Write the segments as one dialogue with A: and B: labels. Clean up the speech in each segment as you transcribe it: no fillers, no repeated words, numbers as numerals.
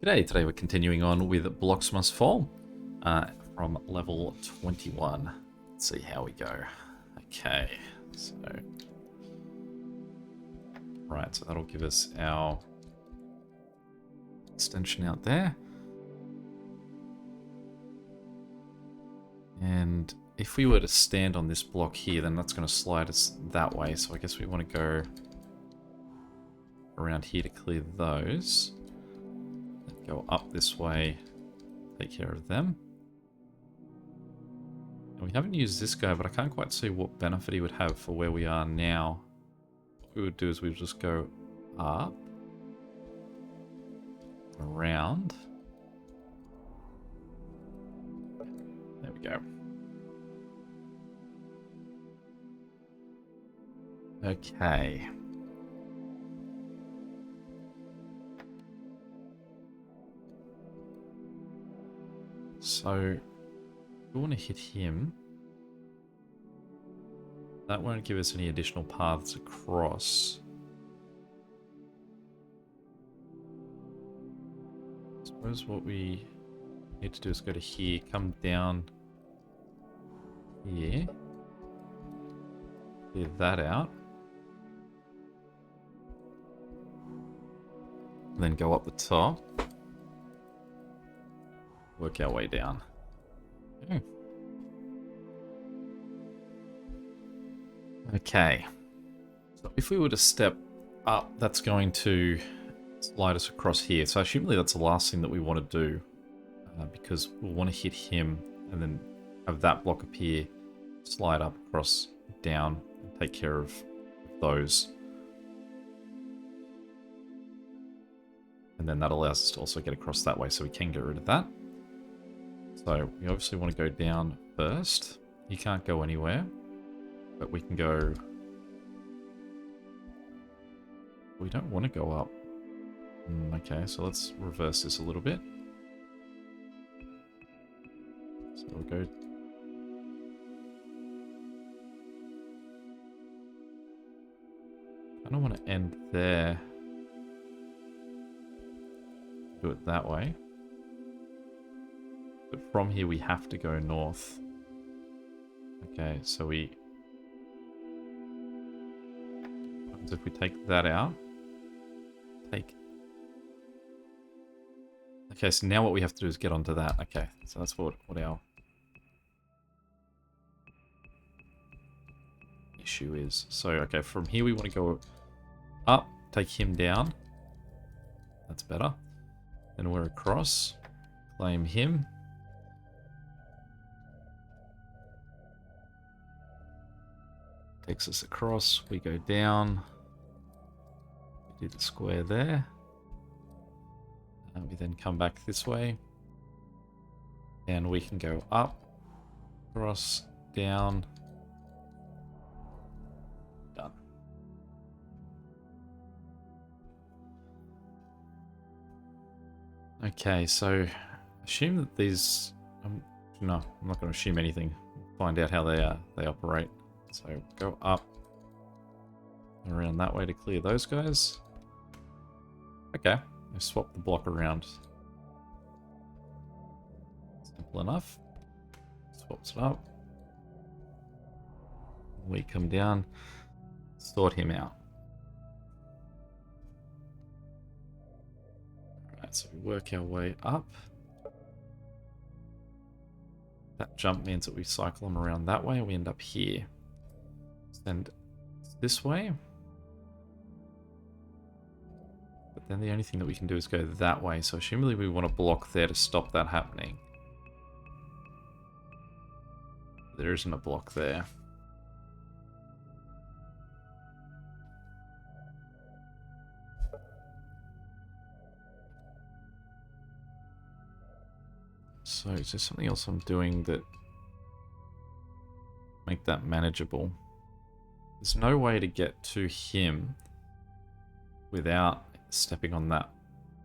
A: Today we're continuing on with Blocks Must Fall from level 21. Let's see how we go. Okay, so... Right, so that'll give us our extension out there. And if we were to stand on this block here, then that's going to slide us that way. So I guess we want to go around here to clear those. Go up this way, take care of them. And we haven't used this guy, but I can't quite see what benefit he would have for where we are now. What we would do is we would just go up, around. There we go. Okay. So, we want to hit him. That won't give us any additional paths across. I suppose what we need to do is go to here, come down here, clear that out, and then go up the top. Work our way down. Okay. So if we were to step up, that's going to slide us across here. So assumably that's the last thing that we want to do, because we'll want to hit him and then have that block appear, slide up, across, down, and take care of those. And then that allows us to also get across that way, so we can get rid of that. So we obviously want to go down first. He can't go anywhere, but we can go... We don't want to go up. Okay, so let's reverse this a little bit. So we'll go... I don't want to end there. Do it that way. But from here we have to go north. Okay, so we... What happens if we take that out? Okay, so now what we have to do is get onto that. Okay, so that's what our issue is. So, okay, from here we want to go up, take him down. That's better. Then we're across, claim him. Takes us across, we go down, we do the square there, and we then come back this way, and we can go up, across, down, done. Okay, so assume that these, no, I'm not going to assume anything, find out how they operate. So go up around that way to clear those guys. Okay, I swap the block around. Simple enough. Swaps it up. We come down, sort him out. Alright, so we work our way up. That jump means that we cycle them around that way and we end up here. And this way. But then the only thing that we can do is go that way. So assumably we want to block there to stop that happening. There isn't a block there. So is there something else I'm doing that make that manageable? There's no way to get to him without stepping on that.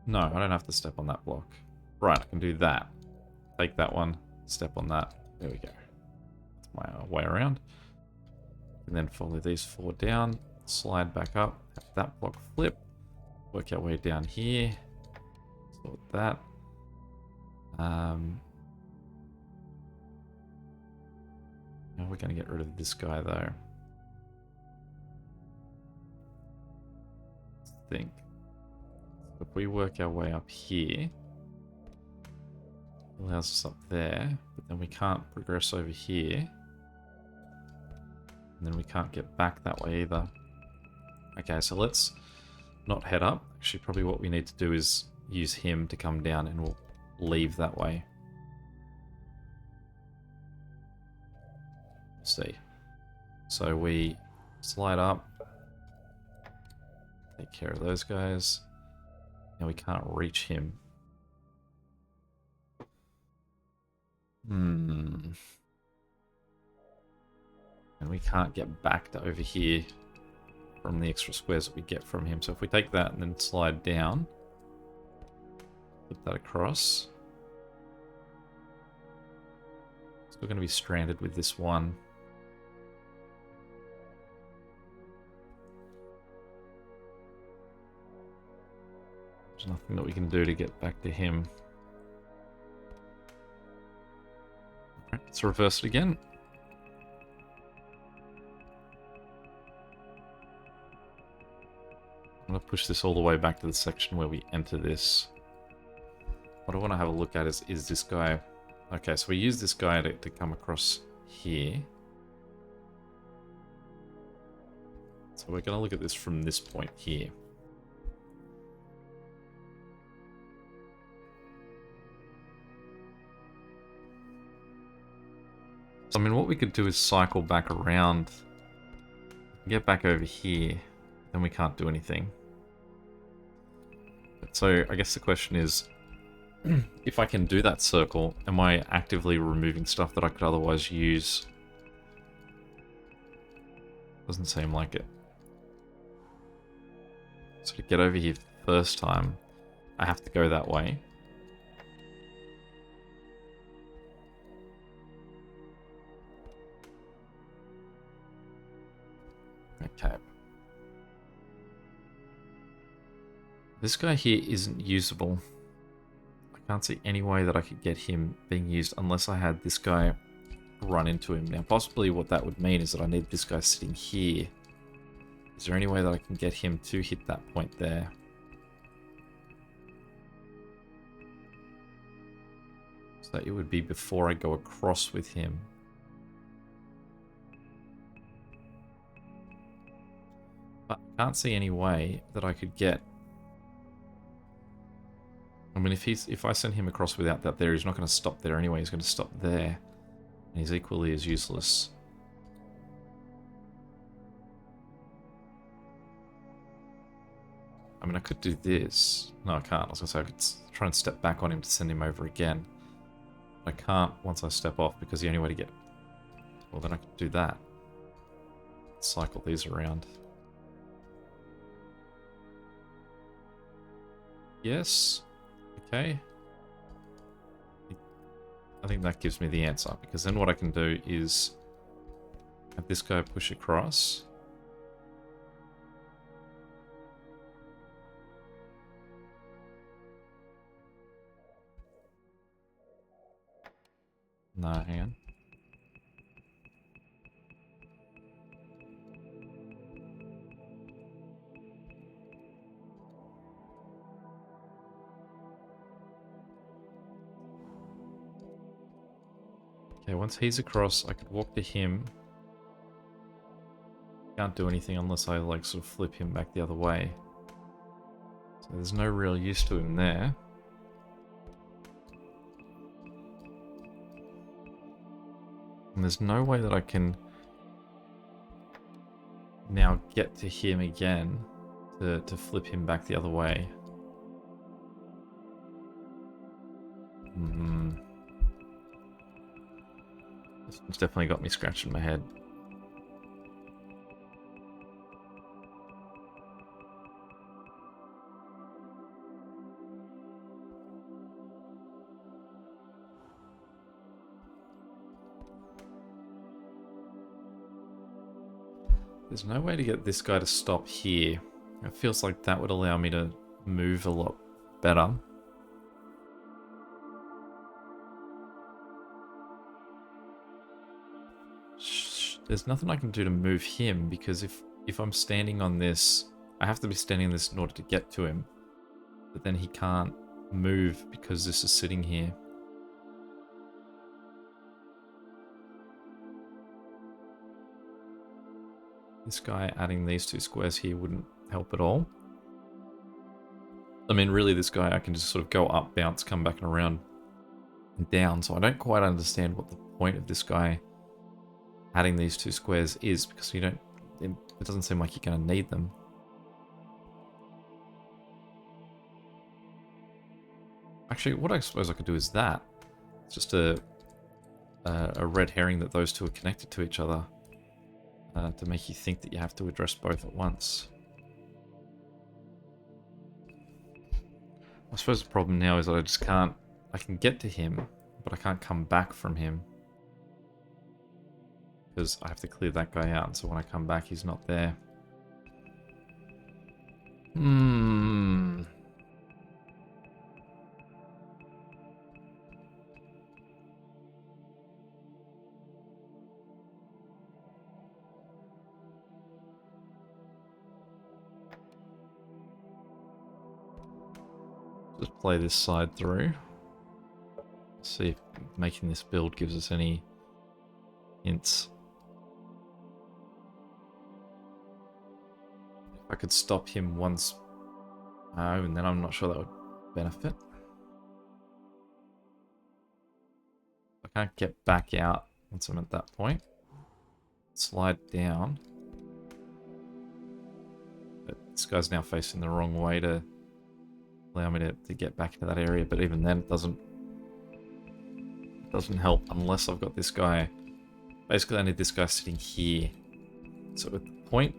A: No, I don't have to step on that block. Right, I can do that. Take that one, step on that. There we go. That's my way around. And then follow these four down, slide back up, have that block flip, work our way down here, sort that. Now we're going to get rid of this guy though. Let's think. So if we work our way up here, it allows us up there, but then we can't progress over here. And then we can't get back that way either. Okay, so let's not head up. Actually, probably what we need to do is use him to come down and we'll leave that way. Let's see. So we slide up. Take care of those guys. Now we can't reach him. And we can't get back to over here from the extra squares that we get from him. So if we take that and then slide down, flip that across, still going to be stranded with this one. There's nothing that we can do to get back to him. Alright, let's reverse it again. I'm going to push this all the way back to the section where we enter this. What I want to have a look at is this guy. Okay, so we use this guy to come across here. So we're going to look at this from this point here. So, I mean, what we could do is cycle back around, get back over here, then we can't do anything. So I guess the question is, if I can do that circle, am I actively removing stuff that I could otherwise use? Doesn't seem like it. So to get over here the first time, I have to go that way. Okay. This guy here isn't usable. I can't see any way that I could get him being used unless I had this guy run into him. Now, possibly what that would mean is that I need this guy sitting here. Is there any way that I can get him to hit that point there? So that it would be before I go across with him. But I can't see any way that I could get... I mean, if I send him across without that there, he's not going to stop there anyway. He's going to stop there. And he's equally as useless. I mean, I could do this. No, I can't. I was going to say I could try and step back on him to send him over again. I can't once I step off because the only way to get... Well, then I could do that. Cycle these around. Yes. Okay. I think that gives me the answer, because then what I can do is have this guy push across. No, hang on. Okay, once he's across, I could walk to him. Can't do anything unless I, like, sort of flip him back the other way. So there's no real use to him there. And there's no way that I can now get to him again to flip him back the other way. This one's definitely got me scratching my head. There's no way to get this guy to stop here. It feels like that would allow me to move a lot better. there's nothing I can do to move him, because if I'm standing on this, I have to be standing on this in order to get to him. But then he can't move because this is sitting here. This guy adding these 2 squares here wouldn't help at all. I mean, really, this guy, I can just sort of go up, bounce, come back and around and down. So I don't quite understand what the point of this guy adding these 2 squares is, because you don't, it doesn't seem like you're going to need them. Actually, what I suppose I could do is that. It's just a red herring that those 2 are connected to each other, to make you think that you have to address both at once. I suppose the problem now is that I just can't... I can get to him, but I can't come back from him. Because I have to clear that guy out, and so when I come back, he's not there. Just play this side through. See if making this build gives us any hints. If I could stop him once, and then I'm not sure that would benefit. I can't get back out once I'm at that point. Slide down. But this guy's now facing the wrong way to allow me to get back into that area, but even then it doesn't help unless I've got this guy. Basically I need this guy sitting here. So at the point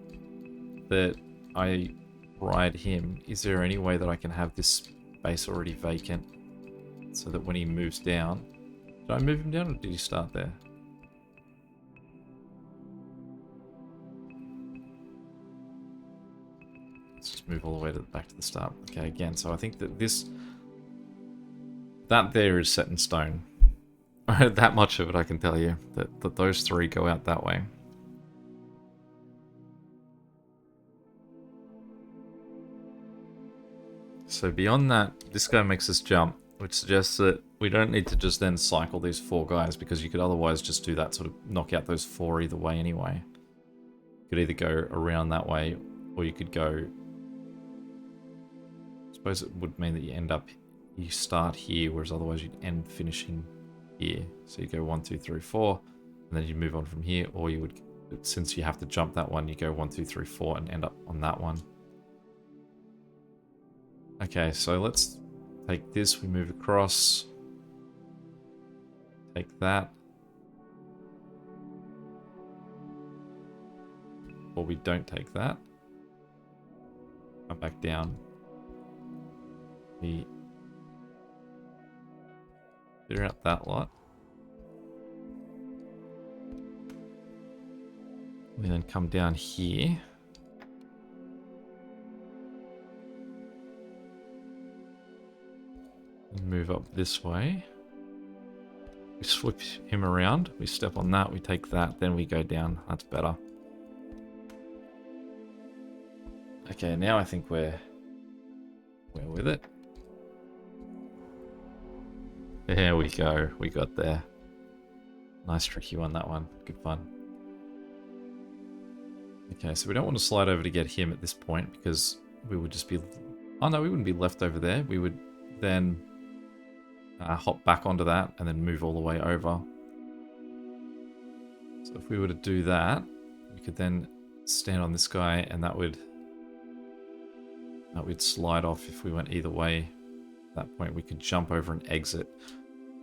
A: that I ride him, is there any way that I can have this space already vacant so that when he moves down... Did I move him down or did he start there? Let's just move all the way back to the start. Okay, again, so I think that that there is set in stone. That much of it I can tell you, that those 3 go out that way. So beyond that, this guy makes us jump, which suggests that we don't need to just then cycle these 4 guys, because you could otherwise just do that, sort of knock out those 4 either way anyway. You could either go around that way, or you could go... I suppose it would mean that you start here, whereas otherwise you'd end finishing here. So you go 1, 2, 3, 4, and then you move on from here, or you would, since you have to jump that one, you go 1, 2, 3, 4 and end up on that one. Okay, so let's take this, we move across, take that, or we don't take that, come back down, we clear out that lot, we then come down here, and move up this way. We flip him around, we step on that, we take that, then we go down. That's better. Okay, now I think we're with it. There we go, we got there. Nice tricky one, that one. Good fun. Okay, so we don't want to slide over to get him at this point, because we would just be... Oh no, we wouldn't be left over there. We would then hop back onto that and then move all the way over. So if we were to do that, we could then stand on this guy, and that would slide off if we went either way. At that point we could jump over and exit.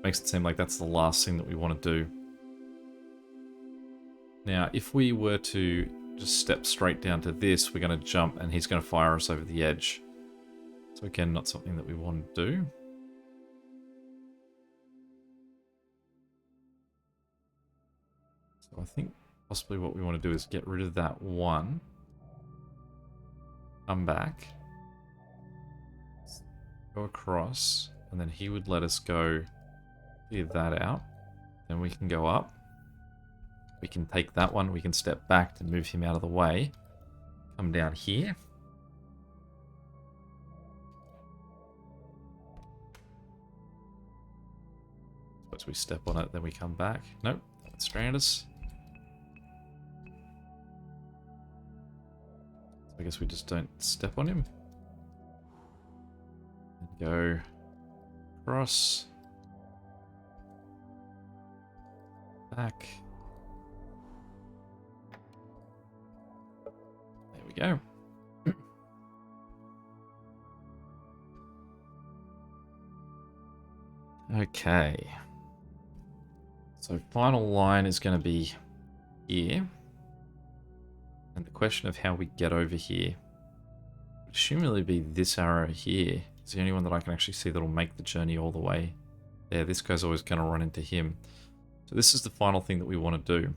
A: Makes it seem like that's the last thing that we want to do. Now if we were to just step straight down to this, we're going to jump and he's going to fire us over the edge. So again, not something that we want to do. So I think possibly what we want to do is get rid of that one. Come back. Go across. And then he would let us go clear that out. Then we can go up. We can take that one. We can step back to move him out of the way. Come down here. Suppose we step on it, then we come back. Nope, that would strand us. So I guess we just don't step on him. And go across. Back. There we go. Okay. So final line is going to be here. And the question of how we get over here would assumedly be this arrow here. It's the only one that I can actually see that'll make the journey all the way there. This guy's always going to run into him. So this is the final thing that we want to do.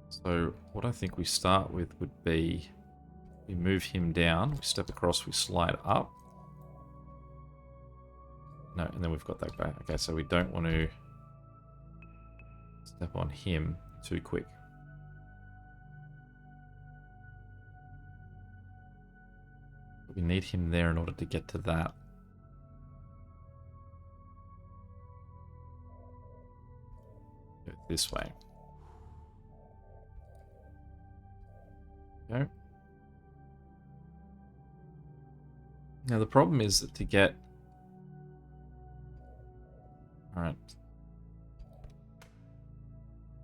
A: So what I think we start with would be we move him down, we step across, we slide up. No, and then we've got that back. Okay, so we don't want to step on him too quick. But we need him there in order to get to that. Go this way. Go. Now the problem is that to get... Alright.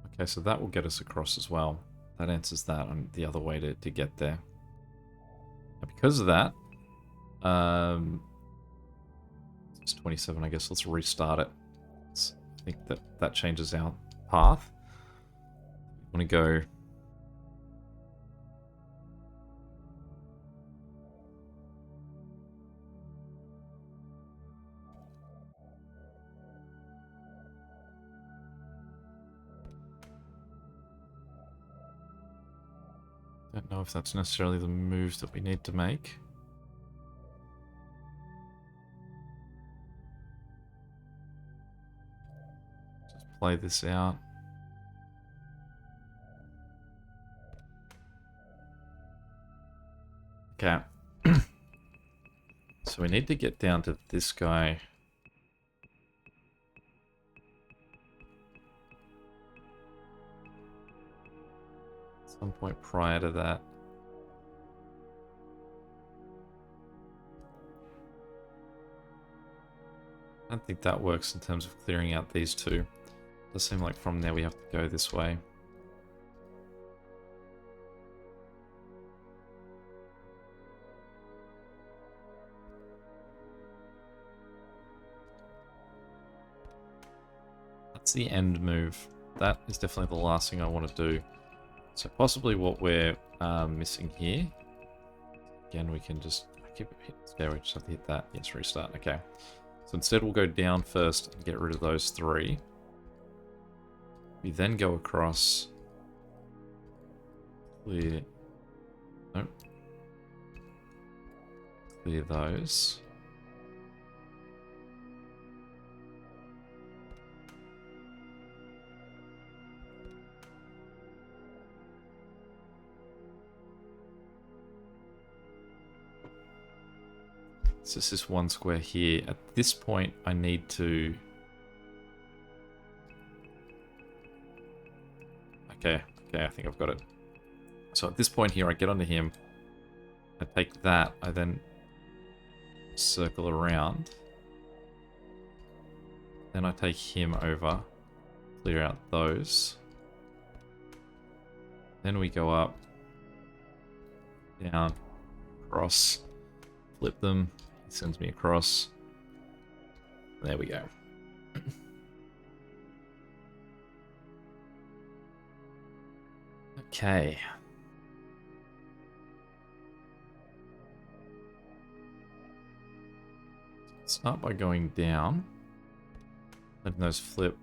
A: Okay, so that will get us across as well. That answers that on the other way to get there. Now because of that, it's 27, I guess. Let's restart it. I think that changes our path. We want to go... Don't know if that's necessarily the moves that we need to make. Just play this out. Okay. So we need to get down to this guy. Some point prior to that. I don't think that works in terms of clearing out these two. It does seem like from there we have to go this way. That's the end move. That is definitely the last thing I want to do. So possibly what we're missing here. Again, we can just keep it hit there. We just have to hit that. Yes, restart. Okay. So instead we'll go down first and get rid of those three. We then go across. Clear. Nope. Clear those. So it's this one square here. At this point, I need to... Okay, I think I've got it. So at this point here, I get onto him. I take that. I then circle around. Then I take him over. Clear out those. Then we go up. Down. Across. Flip them. Sends me across. There we go. Okay. Start by going down. Letting those flip.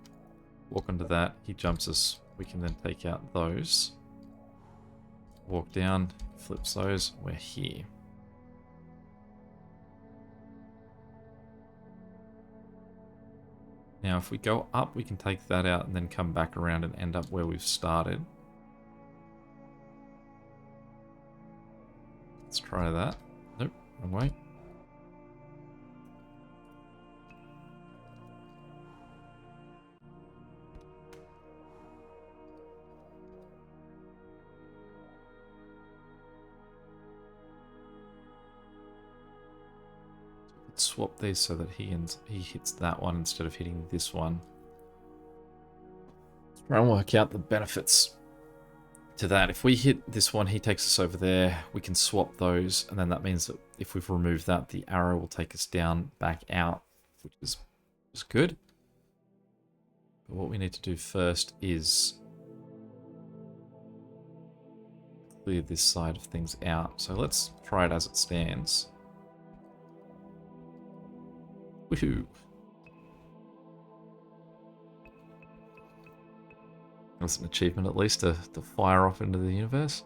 A: Walk onto that. He jumps us. We can then take out those. Walk down. Flips those. We're here. Now, if we go up, we can take that out and then come back around and end up where we've started. Let's try that. Nope, wrong way. Swap these so that he hits that one instead of hitting this one. Let's try and work out the benefits to that. If we hit this one, he takes us over there. We can swap those, and then that means that if we've removed that, the arrow will take us down, back out, which is good. But what we need to do first is clear this side of things out. So let's try it as it stands. Woohoo! That's an achievement at least to fire off into the universe.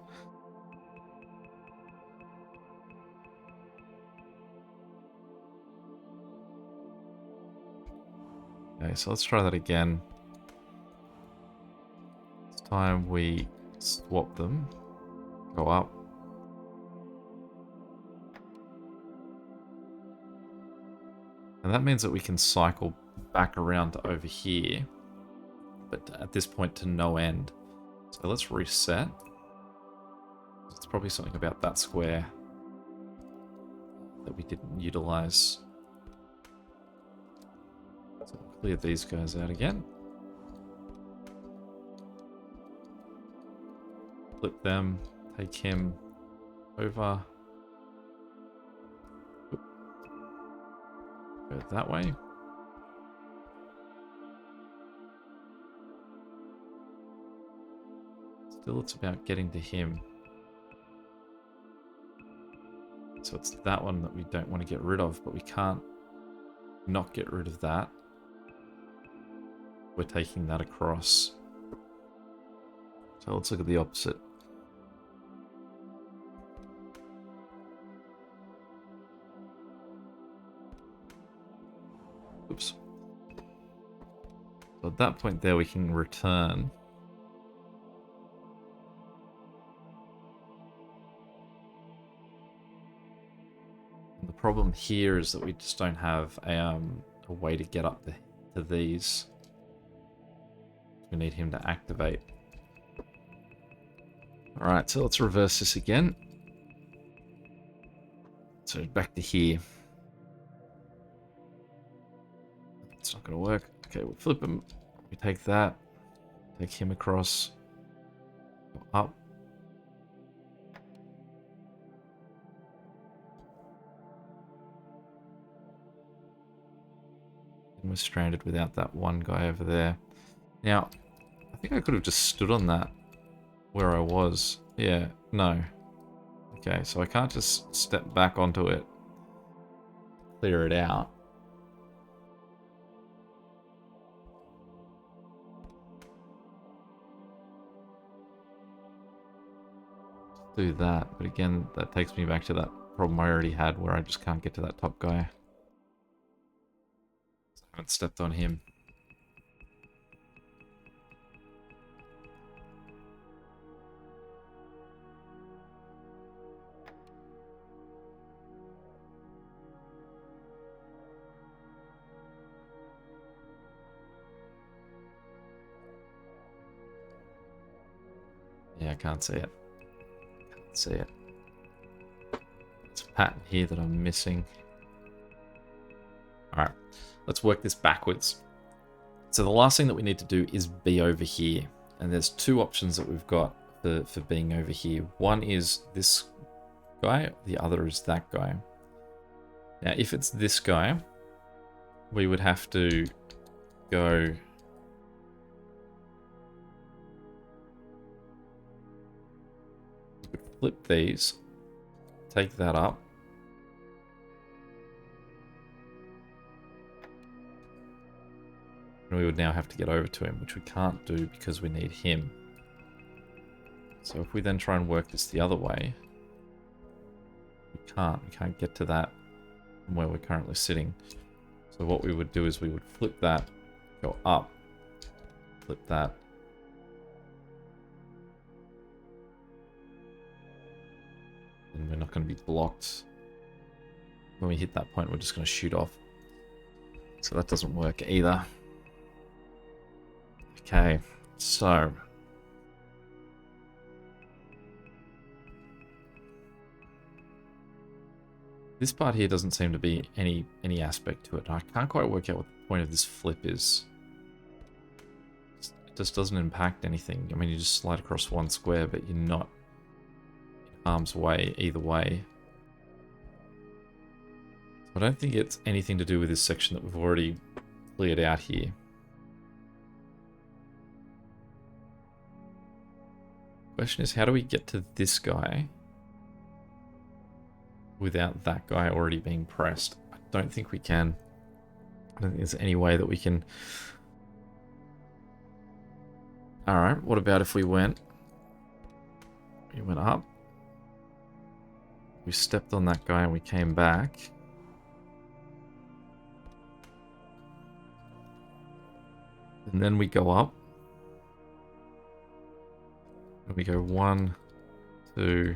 A: Okay, so let's try that again. This time we swap them. Go up. And that means that we can cycle back around to over here, but at this point to no end. So let's reset. It's probably something about that square that we didn't utilize. So we'll clear these guys out again. Flip them, take him over. Go that way. Still, it's about getting to him. So it's that one that we don't want to get rid of, but we can't not get rid of that. We're taking that across. So let's look at the opposite. Oops. So at that point there we can return. And the problem here is that we just don't have a way to get up to these. We need him to activate. Alright, so let's reverse this again. So back to here. It's not going to work. Okay, we'll flip him. We take that. Take him across. Go up. And we're stranded without that one guy over there. Now, I think I could have just stood on that where I was. Yeah, no. Okay, so I can't just step back onto it. Clear it out. Do that, but again, that takes me back to that problem I already had where I just can't get to that top guy. I haven't stepped on him. Yeah, I can't see it. See it. It's a pattern here that I'm missing. Alright, let's work this backwards. So the last thing that we need to do is be over here. And there's two options that we've got for being over here. One is this guy, the other is that guy. Now, if it's this guy, we would have to go... flip these, take that up, and we would now have to get over to him, which we can't do because we need him. So if we then try and work this the other way, we can't get to that from where we're currently sitting. So what we would do is we would flip that, Go up. Flip that. And we're not going to be blocked. When we hit that point, we're just going to shoot off. So that doesn't work either. Okay, so... this part here doesn't seem to be any aspect to it. I can't quite work out what the point of this flip is. It just doesn't impact anything. I mean, you just slide across one square, but you're not in harm's way either way. So I don't think it's anything to do with this section that we've already cleared out here. Question is, how do we get to this guy without that guy already being pressed? I don't think we can. I don't think there's any way that we can. Alright, what about if we went up, we stepped on that guy and we came back. And then we go up. And we go 1, 2,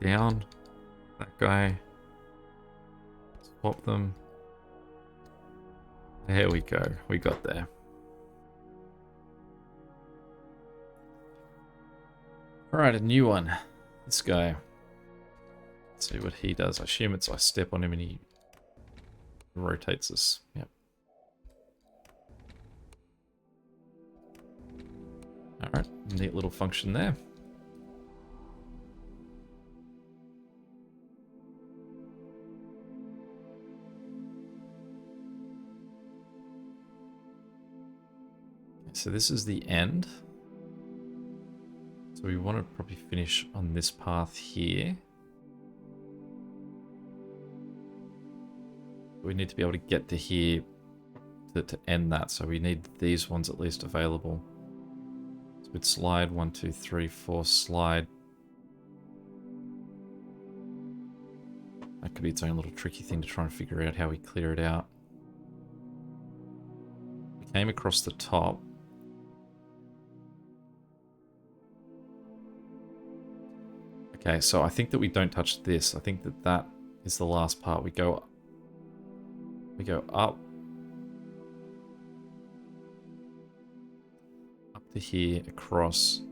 A: down. That guy. Swap them. There we go. We got there. Alright, a new one. This guy. Let's see what he does. I assume it's I step on him and he rotates us. Yep. Alright, neat little function there. So this is the end. So we want to probably finish on this path here. We need to be able to get to here to end that. So we need these ones at least available. So we'd slide 1, 2, 3, 4, slide. That could be its own little tricky thing to try and figure out how we clear it out. We came across the top. Okay, so I think that we don't touch this. I think that that is the last part. We go up to here, across.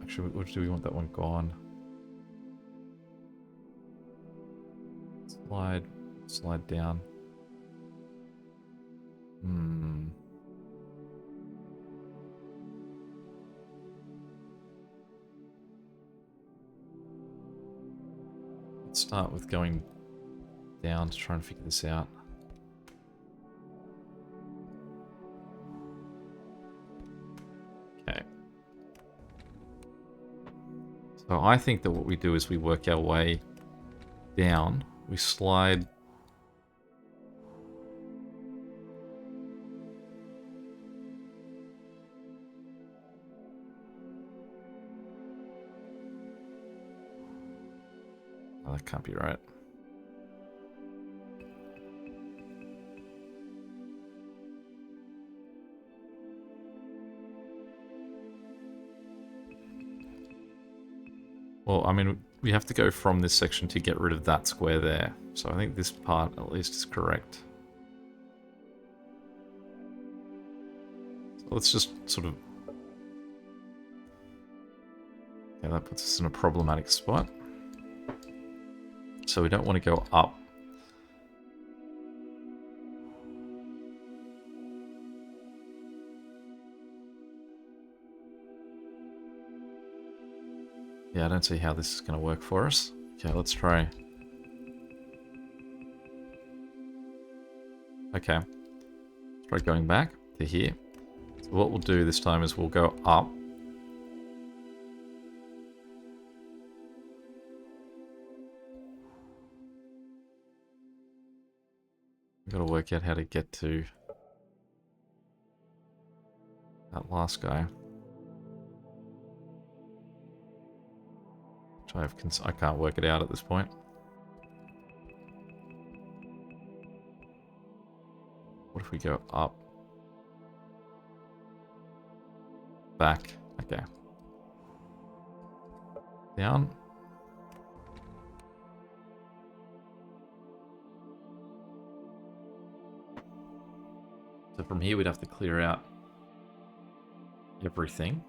A: Actually, what do we want that one gone? Slide down. Let's start with going down to try and figure this out. Okay. So I think that what we do is we work our way down. We slide. Oh, that can't be right. Well, I mean, we have to go from this section to get rid of that square there. So I think this part at least is correct. So let's just sort of... yeah, that puts us in a problematic spot. So we don't want to go up. Yeah, I don't see how this is going to work for us. Okay, let's try. Okay. Let's try going back to here. So what we'll do this time is we'll go up. We've got to work out how to get to that last guy. I can't work it out at this point. What if we go up? Back. Okay. Down. So from here we'd have to clear out everything.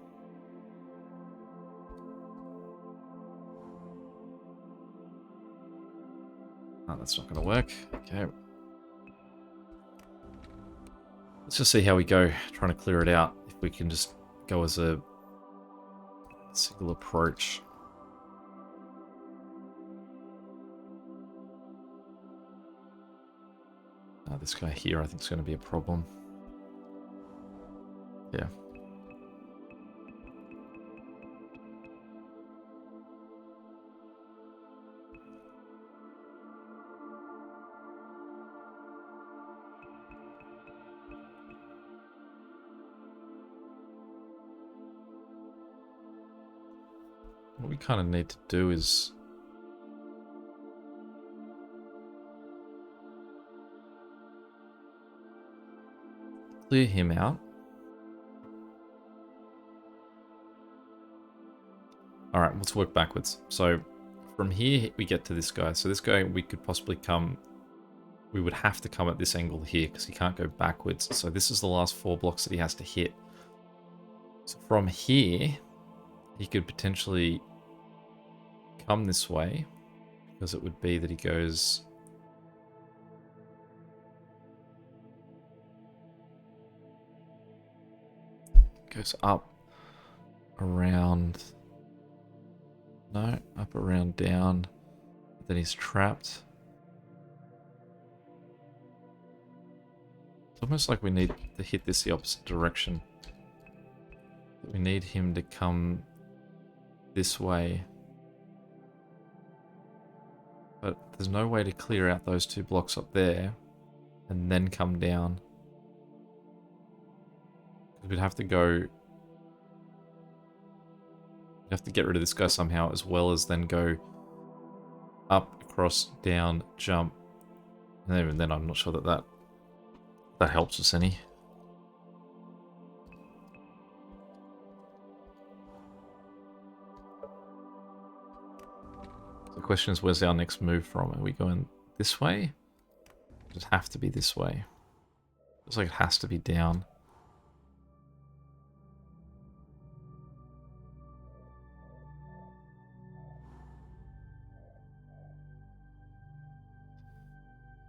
A: Oh, that's not going to work. Okay. Let's just see how we go trying to clear it out. If we can just go as a single approach. This guy here I think is going to be a problem. Yeah. What we kind of need to do is clear him out. Alright, let's work backwards. So from here we get to this guy. So this guy we could possibly come, we would have to come at this angle here because he can't go backwards. So this is the last 4 blocks that he has to hit. So from here, he could potentially come this way because it would be that he goes up, around, no, up, around, down, then he's trapped. It's almost like we need to hit this the opposite direction. We need him to come this way. But there's no way to clear out those 2 blocks up there and then come down. We'd have to go... We'd have to get rid of this guy somehow, as well as then go up, across, down, jump. And even then I'm not sure that that helps us any. The question is, where's our next move from? Are we going this way? Does it have to be this way? Looks like it has to be down.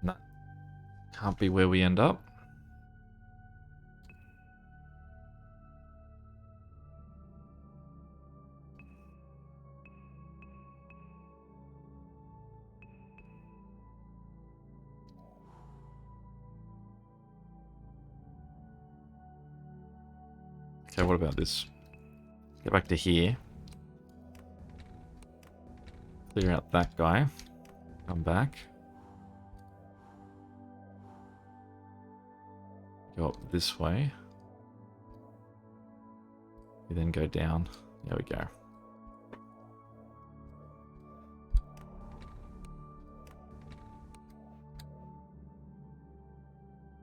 A: That can't be where we end up. Okay, what about this? Get back to here. Clear out that guy. Come back. Go up this way. You then go down. There we go.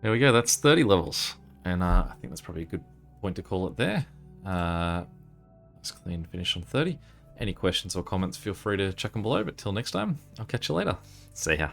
A: There we go, that's 30 levels. And I think that's probably a good point to call it there. Let's clean finish on 30. Any questions or comments, feel free to chuck them below. But till next time, I'll catch you later. See ya.